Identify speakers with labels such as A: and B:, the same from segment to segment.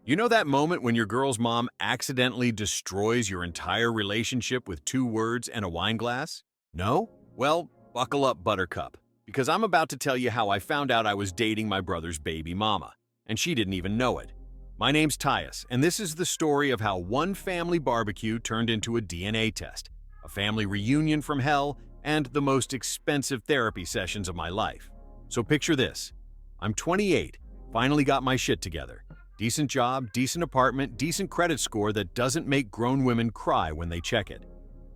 A: You know that moment when your girl's mom accidentally destroys your entire relationship with 2 words and a wine glass? No? Well, buckle up, Buttercup, because I'm about to tell you how I found out I was dating my brother's baby mama, and she didn't even know it. My name's Tyus, and this is the story of how one family barbecue turned into a DNA test, a family reunion from hell, and the most expensive therapy sessions of my life. So picture this. I'm 28, finally got my shit together. Decent job, decent apartment, decent credit score that doesn't make grown women cry when they check it.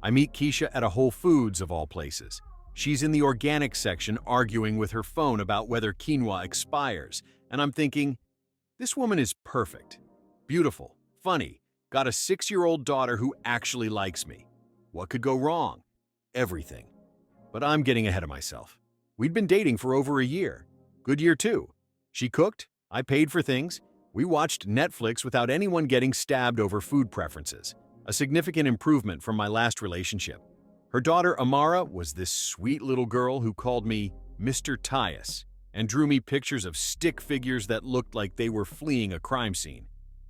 A: I meet Keisha at a Whole Foods of all places. She's in the organic section arguing with her phone about whether quinoa expires, and I'm thinking, this woman is perfect, beautiful, funny, got a 6-year-old daughter who actually likes me. What could go wrong? Everything. But I'm getting ahead of myself. We'd been dating for over a year. Good year too. She cooked, I paid for things. We watched Netflix without anyone getting stabbed over food preferences, a significant improvement from my last relationship. Her daughter Amara was this sweet little girl who called me Mr. Tyus and drew me pictures of stick figures that looked like they were fleeing a crime scene.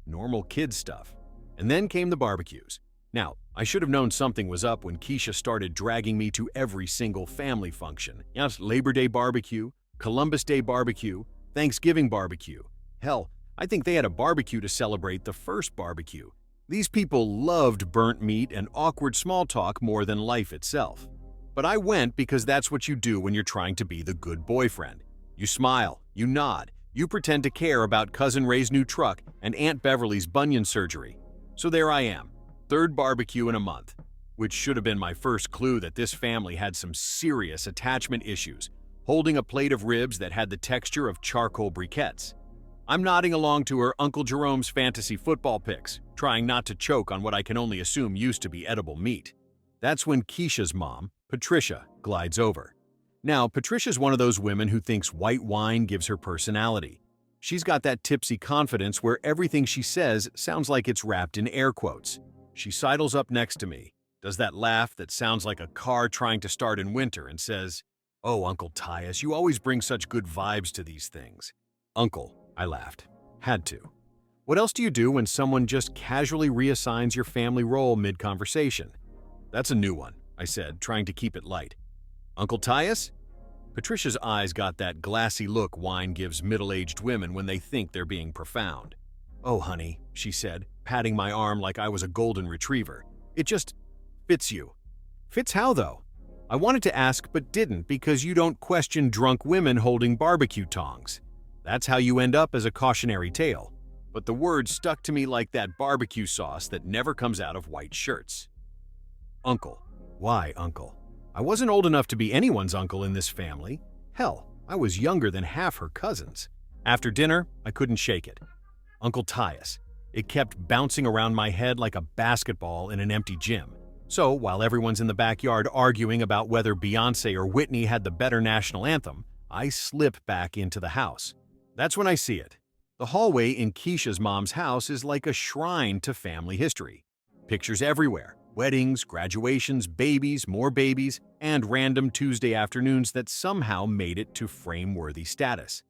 A: Normal kid stuff. And then came the barbecues. Now, I should have known something was up when Keisha started dragging me to every single family function. Yes, Labor Day barbecue, Columbus Day barbecue, Thanksgiving barbecue. Hell, I think they had a barbecue to celebrate the first barbecue. These people loved burnt meat and awkward small talk more than life itself. But I went because that's what you do when you're trying to be the good boyfriend. You smile, you nod, you pretend to care about Cousin Ray's new truck and Aunt Beverly's bunion surgery. So there I am, third barbecue in a month, which should have been my first clue that this family had some serious attachment issues, holding a plate of ribs that had the texture of charcoal briquettes. I'm nodding along to her Uncle Jerome's fantasy football picks, trying not to choke on what I can only assume used to be edible meat. That's when Keisha's mom, Patricia, glides over. Now, Patricia's one of those women who thinks white wine gives her personality. She's got that tipsy confidence where everything she says sounds like it's wrapped in air quotes. She sidles up next to me, does that laugh that sounds like a car trying to start in winter, and says, "Oh, Uncle Tyus, you always bring such good vibes to these things." Uncle, I laughed. Had to. What else do you do when someone just casually reassigns your family role mid-conversation? That's a new one, I said, trying to keep it light. Uncle Tyus? Patricia's eyes got that glassy look wine gives middle-aged women when they think they're being profound. Oh, honey, she said, patting my arm like I was a golden retriever. It just fits you. Fits how, though? I wanted to ask but didn't because you don't question drunk women holding barbecue tongs. That's how you end up as a cautionary tale. But the word stuck to me like that barbecue sauce that never comes out of white shirts. Uncle. Why, uncle? I wasn't old enough to be anyone's uncle in this family. Hell, I was younger than half her cousins. After dinner, I couldn't shake it. Uncle Tyus. It kept bouncing around my head like a basketball in an empty gym. So, while everyone's in the backyard arguing about whether Beyoncé or Whitney had the better national anthem, I slip back into the house. That's when I see it. The hallway in Keisha's mom's house is like a shrine to family history. Pictures everywhere. Weddings, graduations, babies, more babies, and random Tuesday afternoons that somehow made it to frame-worthy status.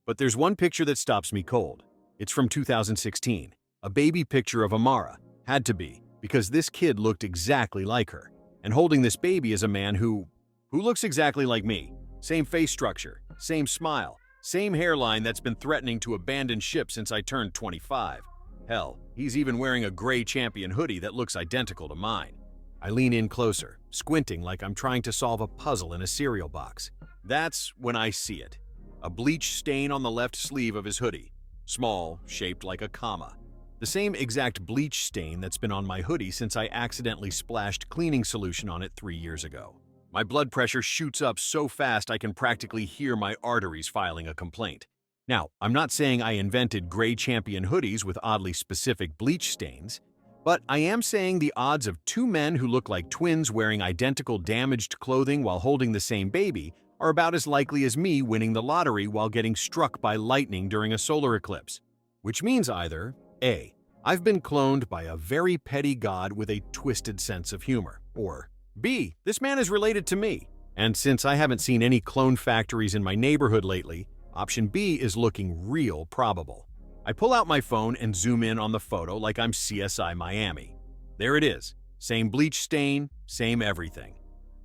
A: But there's one picture that stops me cold. It's from 2016. A baby picture of Amara. Had to be, because this kid looked exactly like her. And holding this baby is a man who looks exactly like me. Same face structure, same smile, same hairline that's been threatening to abandon ship since I turned 25. Hell, he's even wearing a gray Champion hoodie that looks identical to mine. I lean in closer, squinting like I'm trying to solve a puzzle in a cereal box. That's when I see it. A bleach stain on the left sleeve of his hoodie. Small, shaped like a comma. The same exact bleach stain that's been on my hoodie since I accidentally splashed cleaning solution on it 3 years ago. My blood pressure shoots up so fast I can practically hear my arteries filing a complaint. Now, I'm not saying I invented gray Champion hoodies with oddly specific bleach stains, but I am saying the odds of 2 men who look like twins wearing identical damaged clothing while holding the same baby are about as likely as me winning the lottery while getting struck by lightning during a solar eclipse. Which means either A. I've been cloned by a very petty god with a twisted sense of humor, or B. This man is related to me. And since I haven't seen any clone factories in my neighborhood lately, option B is looking real probable. I pull out my phone and zoom in on the photo like I'm CSI Miami. There it is. Same bleach stain, same everything.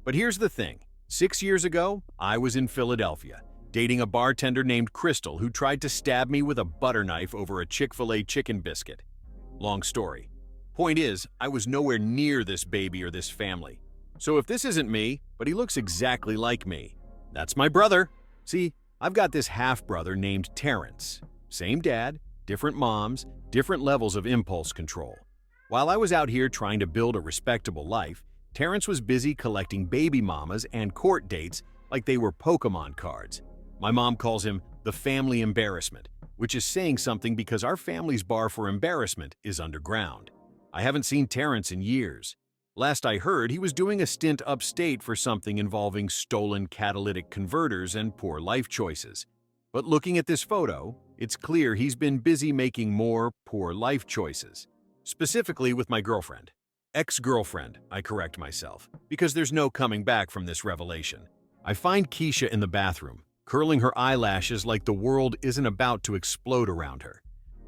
A: But here's the thing. 6 years ago, I was in Philadelphia, dating a bartender named Crystal who tried to stab me with a butter knife over a Chick-fil-A chicken biscuit. Long story. Point is, I was nowhere near this baby or this family. So if this isn't me, but he looks exactly like me, that's my brother. See, I've got this half-brother named Terrence. Same dad, different moms, different levels of impulse control. While I was out here trying to build a respectable life, Terrence was busy collecting baby mamas and court dates like they were Pokemon cards. My mom calls him the family embarrassment, which is saying something because our family's bar for embarrassment is underground. I haven't seen Terrence in years. Last I heard, he was doing a stint upstate for something involving stolen catalytic converters and poor life choices. But looking at this photo, it's clear he's been busy making more poor life choices. Specifically with my girlfriend. Ex-girlfriend, I correct myself, because there's no coming back from this revelation. I find Keisha in the bathroom, curling her eyelashes like the world isn't about to explode around her.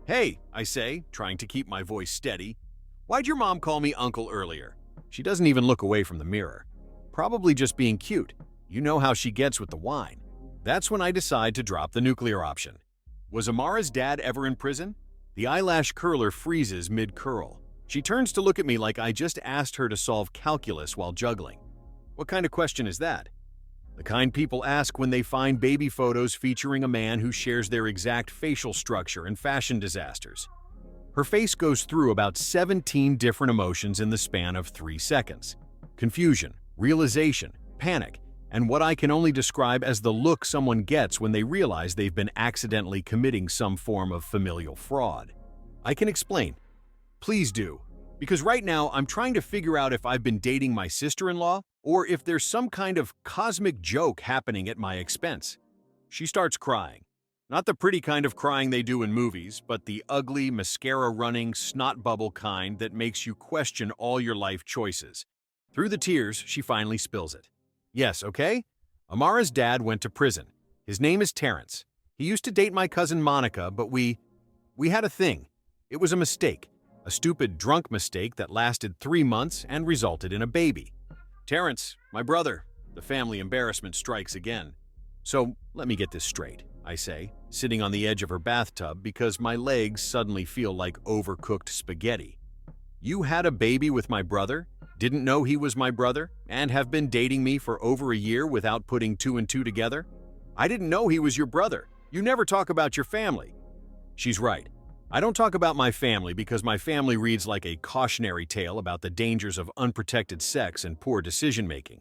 A: "Hey," I say, trying to keep my voice steady. "Why'd your mom call me uncle earlier?" She doesn't even look away from the mirror. Probably just being cute. You know how she gets with the wine. That's when I decide to drop the nuclear option. Was Amara's dad ever in prison? The eyelash curler freezes mid-curl. She turns to look at me like I just asked her to solve calculus while juggling. What kind of question is that? The kind people ask when they find baby photos featuring a man who shares their exact facial structure and fashion disasters. Her face goes through about 17 different emotions in the span of 3 seconds. Confusion, realization, panic, and what I can only describe as the look someone gets when they realize they've been accidentally committing some form of familial fraud. I can explain. Please do. Because right now I'm trying to figure out if I've been dating my sister-in-law or if there's some kind of cosmic joke happening at my expense. She starts crying. Not the pretty kind of crying they do in movies, but the ugly, mascara-running, snot bubble kind that makes you question all your life choices. Through the tears, she finally spills it. Yes, okay? Amara's dad went to prison. His name is Terrence. He used to date my cousin Monica, but we had a thing. It was a mistake. A stupid drunk mistake that lasted 3 months and resulted in a baby. Terrence, my brother, the family embarrassment strikes again. So let me get this straight, I say, sitting on the edge of her bathtub because my legs suddenly feel like overcooked spaghetti. You had a baby with my brother, didn't know he was my brother, and have been dating me for over a year without putting 2 and 2 together? I didn't know he was your brother. You never talk about your family. She's right. I don't talk about my family because my family reads like a cautionary tale about the dangers of unprotected sex and poor decision-making.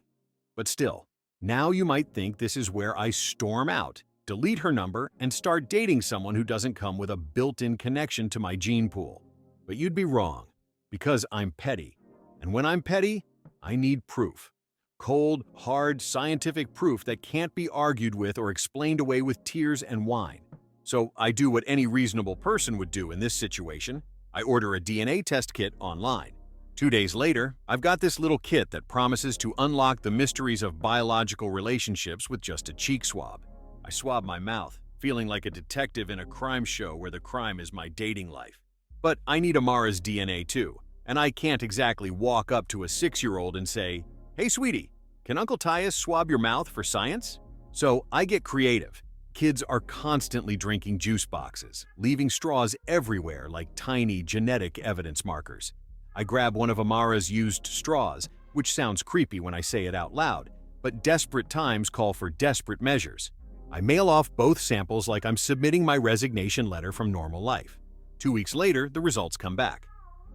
A: But still, now you might think this is where I storm out, delete her number, and start dating someone who doesn't come with a built-in connection to my gene pool. But you'd be wrong, because I'm petty. And when I'm petty, I need proof. Cold, hard, scientific proof that can't be argued with or explained away with tears and wine. So I do what any reasonable person would do in this situation. I order a DNA test kit online. 2 days later, I've got this little kit that promises to unlock the mysteries of biological relationships with just a cheek swab. I swab my mouth, feeling like a detective in a crime show where the crime is my dating life. But I need Amara's DNA too, and I can't exactly walk up to a 6-year-old and say, "Hey sweetie, can Uncle Tyus swab your mouth for science?" So I get creative. Kids are constantly drinking juice boxes, leaving straws everywhere like tiny genetic evidence markers. I grab one of Amara's used straws, which sounds creepy when I say it out loud, but desperate times call for desperate measures. I mail off both samples like I'm submitting my resignation letter from normal life. 2 weeks later, the results come back.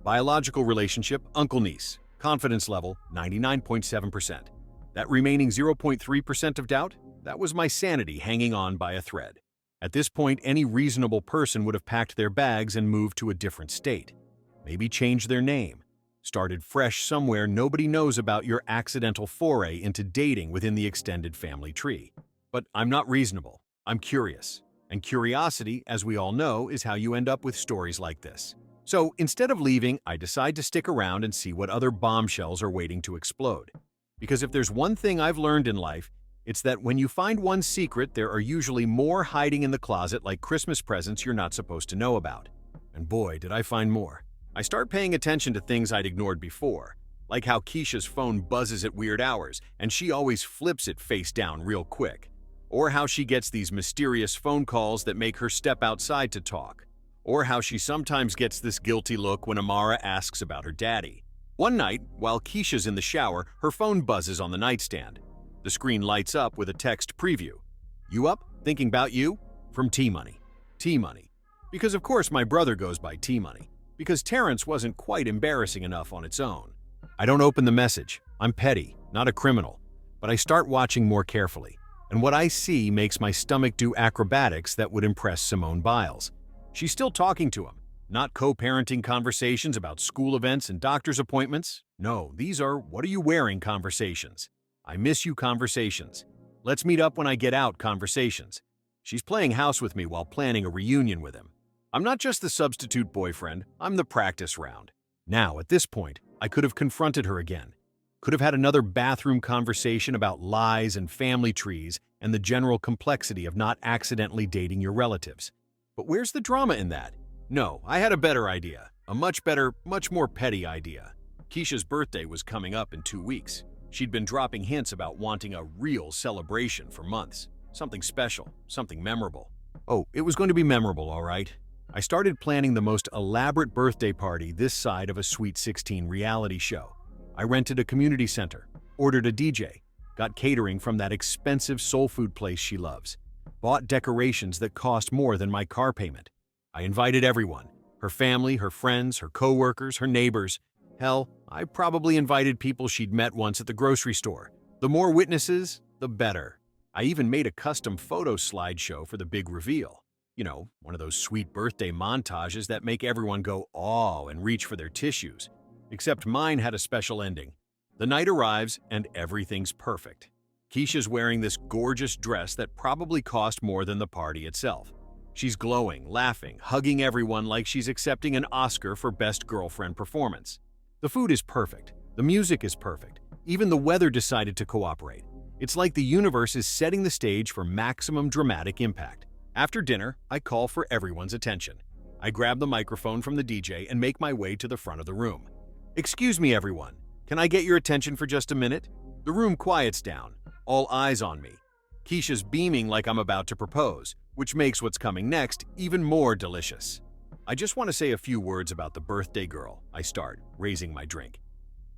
A: Biological relationship, uncle-niece. Confidence level, 99.7%. That remaining 0.3% of doubt? That was my sanity hanging on by a thread. At this point, any reasonable person would have packed their bags and moved to a different state. Maybe changed their name. Started fresh somewhere nobody knows about your accidental foray into dating within the extended family tree. But I'm not reasonable. I'm curious. And curiosity, as we all know, is how you end up with stories like this. So instead of leaving, I decide to stick around and see what other bombshells are waiting to explode. Because if there's one thing I've learned in life, It's that when you find one secret, there are usually more hiding in the closet like Christmas presents you're not supposed to know about. And boy, did I find more. I start paying attention to things I'd ignored before, like how Keisha's phone buzzes at weird hours and she always flips it face down real quick. Or how she gets these mysterious phone calls that make her step outside to talk. Or how she sometimes gets this guilty look when Amara asks about her daddy. One night, while Keisha's in the shower, her phone buzzes on the nightstand. The screen lights up with a text preview. "You up? Thinking about you?" From T-Money. T-Money. Because of course my brother goes by T-Money. Because Terrence wasn't quite embarrassing enough on its own. I don't open the message. I'm petty, not a criminal. But I start watching more carefully. And what I see makes my stomach do acrobatics that would impress Simone Biles. She's still talking to him. Not co-parenting conversations about school events and doctor's appointments. No, these are "what are you wearing" conversations. "I miss you" conversations. "Let's meet up when I get out" conversations. She's playing house with me while planning a reunion with him. I'm not just the substitute boyfriend, I'm the practice round. Now, at this point, I could have confronted her again. Could have had another bathroom conversation about lies and family trees and the general complexity of not accidentally dating your relatives. But where's the drama in that? No, I had a better idea. A much better, much more petty idea. Keisha's birthday was coming up in 2 weeks. She'd been dropping hints about wanting a real celebration for months. Something special, something memorable. Oh, it was going to be memorable, all right. I started planning the most elaborate birthday party this side of a Sweet 16 reality show. I rented a community center, ordered a DJ, got catering from that expensive soul food place she loves, bought decorations that cost more than my car payment. I invited everyone, her family, her friends, her coworkers, her neighbors. Hell, I probably invited people she'd met once at the grocery store. The more witnesses, the better. I even made a custom photo slideshow for the big reveal. You know, one of those sweet birthday montages that make everyone go "aw" and reach for their tissues. Except mine had a special ending. The night arrives and everything's perfect. Keisha's wearing this gorgeous dress that probably cost more than the party itself. She's glowing, laughing, hugging everyone like she's accepting an Oscar for Best Girlfriend Performance. The food is perfect. The music is perfect. Even the weather decided to cooperate. It's like the universe is setting the stage for maximum dramatic impact. After dinner, I call for everyone's attention. I grab the microphone from the DJ and make my way to the front of the room. "Excuse me, everyone. Can I get your attention for just a minute?" The room quiets down. All eyes on me. Keisha's beaming like I'm about to propose, which makes what's coming next even more delicious. "I just want to say a few words about the birthday girl," I start, raising my drink.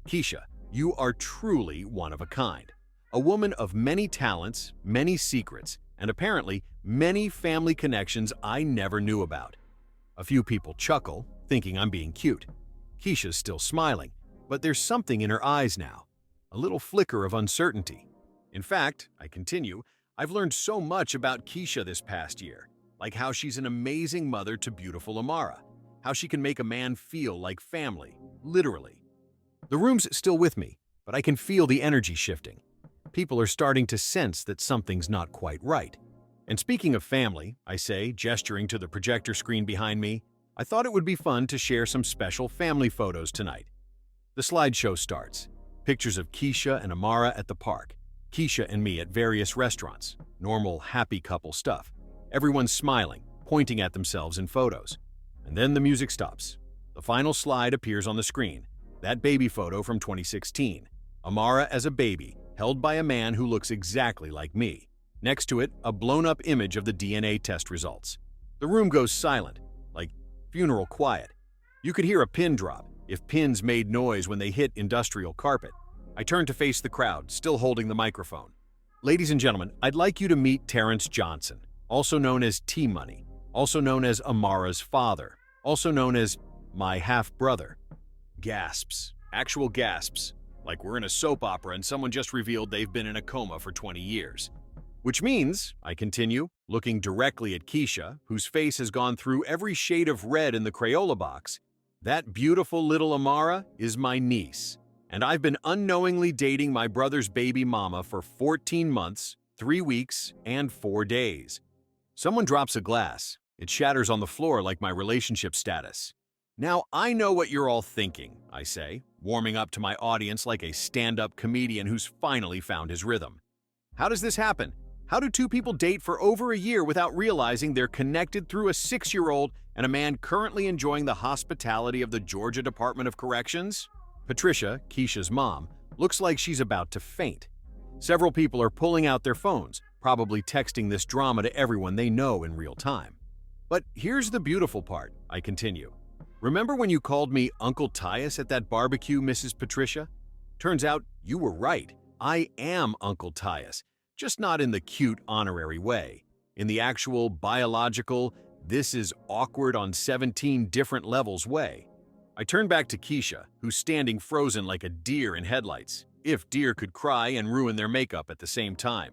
A: "Keisha, you are truly one of a kind. A woman of many talents, many secrets, and apparently many family connections I never knew about." A few people chuckle, thinking I'm being cute. Keisha's still smiling, but there's something in her eyes now. A little flicker of uncertainty. In fact, I continue, I've learned so much about Keisha this past year, like how she's an amazing mother to beautiful Amara, how she can make a man feel like family, literally. The room's still with me, but I can feel the energy shifting. People are starting to sense that something's not quite right. And speaking of family, I say, gesturing to the projector screen behind me, I thought it would be fun to share some special family photos tonight. The slideshow starts. Pictures of Keisha and Amara at the park. Keisha and me at various restaurants. Normal, happy couple stuff. Everyone's smiling, pointing at themselves in photos. And then the music stops. The final slide appears on the screen. That baby photo from 2016. Amara as a baby, held by a man who looks exactly like me. Next to it, a blown-up image of the DNA test results. The room goes silent, like funeral quiet. You could hear a pin drop, if pins made noise when they hit industrial carpet. I turn to face the crowd, still holding the microphone. "Ladies and gentlemen, I'd like you to meet Terrence Johnson, also known as T-Money, also known as Amara's father, also known as my half-brother." Gasps. Actual gasps. Like we're in a soap opera and someone just revealed they've been in a coma for 20 years. Which means, I continue, looking directly at Keisha, whose face has gone through every shade of red in the Crayola box, that beautiful little Amara is my niece. And I've been unknowingly dating my brother's baby mama for 14 months, 3 weeks, and 4 days. Someone drops a glass. It shatters on the floor like my relationship status. "Now, I know what you're all thinking," I say, warming up to my audience like a stand-up comedian who's finally found his rhythm. How does this happen? How do two people date for over a year without realizing they're connected through a 6-year-old and a man currently enjoying the hospitality of the Georgia Department of Corrections? Patricia, Keisha's mom, looks like she's about to faint. Several people are pulling out their phones, probably texting this drama to everyone they know in real time. But here's the beautiful part, I continue. Remember when you called me Uncle Tyus at that barbecue, Mrs. Patricia? Turns out you were right. I am Uncle Tyus, just not in the cute honorary way. In the actual biological, this is awkward on 17 different levels way. I turn back to Keisha, who's standing frozen like a deer in headlights, if deer could cry and ruin their makeup at the same time.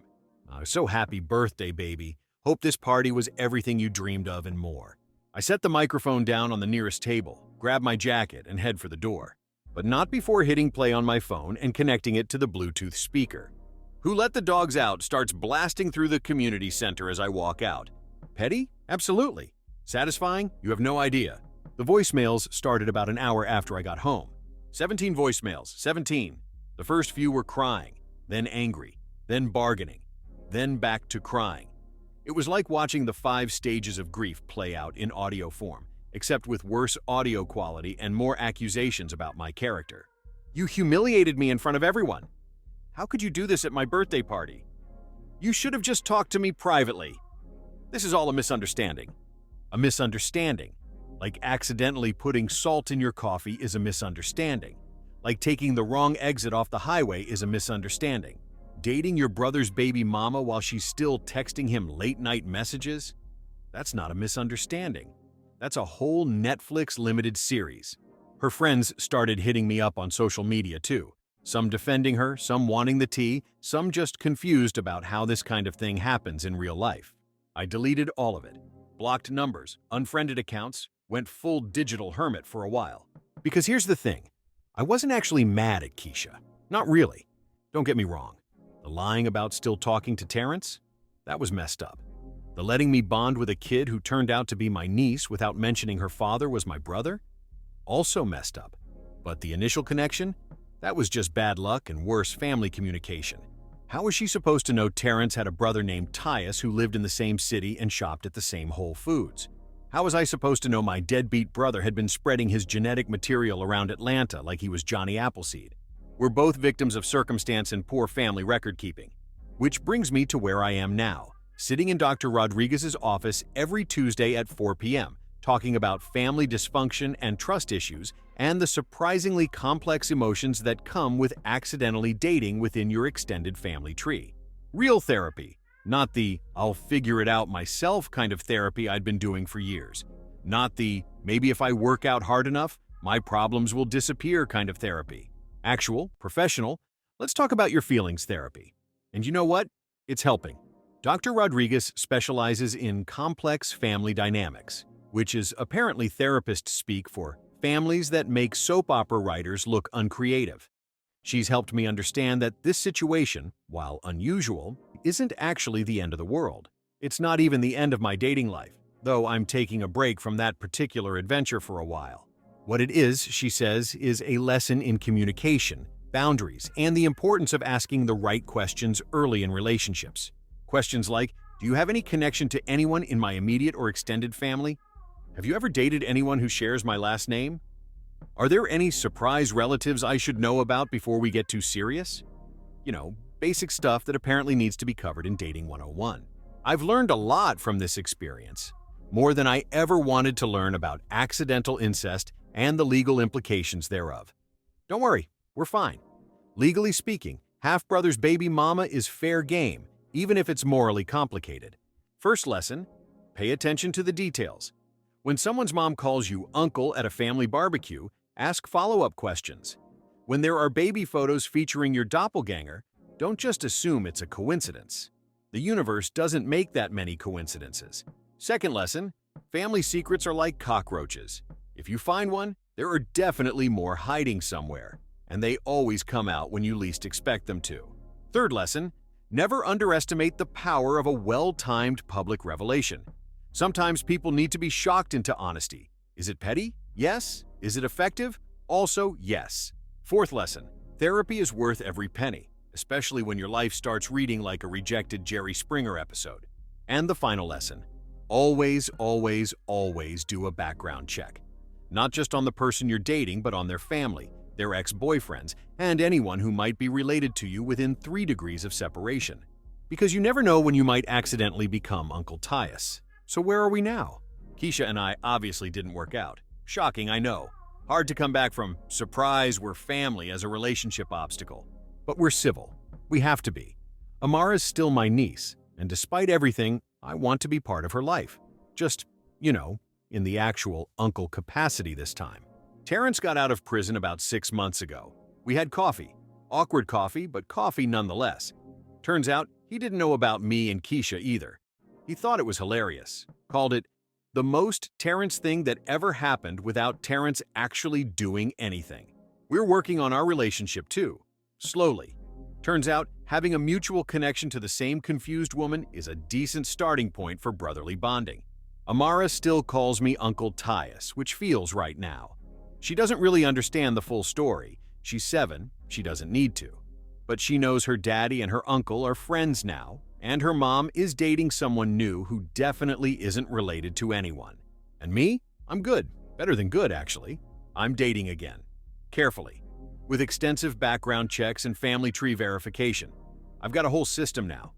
A: So happy birthday, baby. Hope this party was everything you dreamed of and more. I set the microphone down on the nearest table, grab my jacket, and head for the door. But not before hitting play on my phone and connecting it to the Bluetooth speaker. Who Let the Dogs Out starts blasting through the community center as I walk out. Petty? Absolutely. Satisfying? You have no idea. The voicemails started about an hour after I got home. 17 voicemails, 17. The first few were crying, then angry, then bargaining, then back to crying. It was like watching the 5 stages of grief play out in audio form, except with worse audio quality and more accusations about my character. You humiliated me in front of everyone. How could you do this at my birthday party? You should have just talked to me privately. This is all a misunderstanding. A misunderstanding. Like accidentally putting salt in your coffee is a misunderstanding. Like taking the wrong exit off the highway is a misunderstanding. Dating your brother's baby mama while she's still texting him late-night messages? That's not a misunderstanding. That's a whole Netflix limited series. Her friends started hitting me up on social media too. Some defending her, some wanting the tea, some just confused about how this kind of thing happens in real life. I deleted all of it. Blocked numbers, unfriended accounts, went full digital hermit for a while. Because here's the thing. I wasn't actually mad at Keisha. Not really. Don't get me wrong. The lying about still talking to Terrence? That was messed up. The letting me bond with a kid who turned out to be my niece without mentioning her father was my brother? Also messed up. But the initial connection? That was just bad luck and worse family communication. How was she supposed to know Terrence had a brother named Tyus who lived in the same city and shopped at the same Whole Foods? How was I supposed to know my deadbeat brother had been spreading his genetic material around Atlanta like he was Johnny Appleseed? We're both victims of circumstance and poor family record-keeping. Which brings me to where I am now, sitting in Dr. Rodriguez's office every Tuesday at 4 p.m., talking about family dysfunction and trust issues and the surprisingly complex emotions that come with accidentally dating within your extended family tree. Real therapy, not the "I'll figure it out myself" kind of therapy I'd been doing for years. Not the "maybe if I work out hard enough, my problems will disappear" kind of therapy. Actual, professional, let's talk about your feelings therapy. And you know what? It's helping. Dr. Rodriguez specializes in complex family dynamics, which is apparently therapist speak for families that make soap opera writers look uncreative. She's helped me understand that this situation, while unusual, isn't actually the end of the world. It's not even the end of my dating life, though I'm taking a break from that particular adventure for a while. What it is, she says, is a lesson in communication, boundaries, and the importance of asking the right questions early in relationships. Questions like, do you have any connection to anyone in my immediate or extended family? Have you ever dated anyone who shares my last name? Are there any surprise relatives I should know about before we get too serious? You know, basic stuff that apparently needs to be covered in Dating 101. I've learned a lot from this experience, more than I ever wanted to learn about accidental incest and the legal implications thereof. Don't worry, we're fine. Legally speaking, half-brother's baby mama is fair game, even if it's morally complicated. First lesson, pay attention to the details. When someone's mom calls you uncle at a family barbecue, ask follow-up questions. When there are baby photos featuring your doppelganger, don't just assume it's a coincidence. The universe doesn't make that many coincidences. Second lesson, family secrets are like cockroaches. If you find one, there are definitely more hiding somewhere, and they always come out when you least expect them to. Third lesson, never underestimate the power of a well-timed public revelation. Sometimes people need to be shocked into honesty. Is it petty? Yes. Is it effective? Also, yes. Fourth lesson, therapy is worth every penny, especially when your life starts reading like a rejected Jerry Springer episode. And the final lesson: always, always, always do a background check. Not just on the person you're dating, but on their family, their ex-boyfriends, and anyone who might be related to you within 3 degrees of separation. Because you never know when you might accidentally become Uncle Tyus. So where are we now? Keisha and I obviously didn't work out. Shocking, I know. Hard to come back from surprise, we're family as a relationship obstacle. But we're civil. We have to be. Amara's still my niece, and despite everything, I want to be part of her life. Just, in the actual uncle capacity this time. Terrence got out of prison about 6 months ago. We had coffee. Awkward coffee, but coffee nonetheless. Turns out, he didn't know about me and Keisha either. He thought it was hilarious. Called it the most Terrence thing that ever happened without Terrence actually doing anything. We're working on our relationship too. Slowly. Turns out, having a mutual connection to the same confused woman is a decent starting point for brotherly bonding. Amara still calls me Uncle Tyus, which feels right now. She doesn't really understand the full story. She's 7, she doesn't need to. But she knows her daddy and her uncle are friends now, and her mom is dating someone new who definitely isn't related to anyone. And me? I'm good. Better than good, actually. I'm dating again. Carefully. With extensive background checks and family tree verification. I've got a whole system now.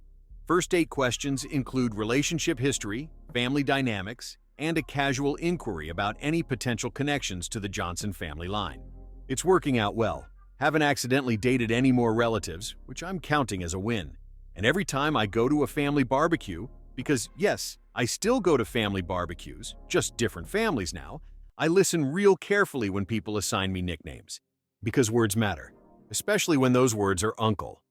A: First 8 questions include relationship history, family dynamics, and a casual inquiry about any potential connections to the Johnson family line. It's working out well. Haven't accidentally dated any more relatives, which I'm counting as a win. And every time I go to a family barbecue, because yes, I still go to family barbecues, just different families now, I listen real carefully when people assign me nicknames. Because words matter, especially when those words are uncle.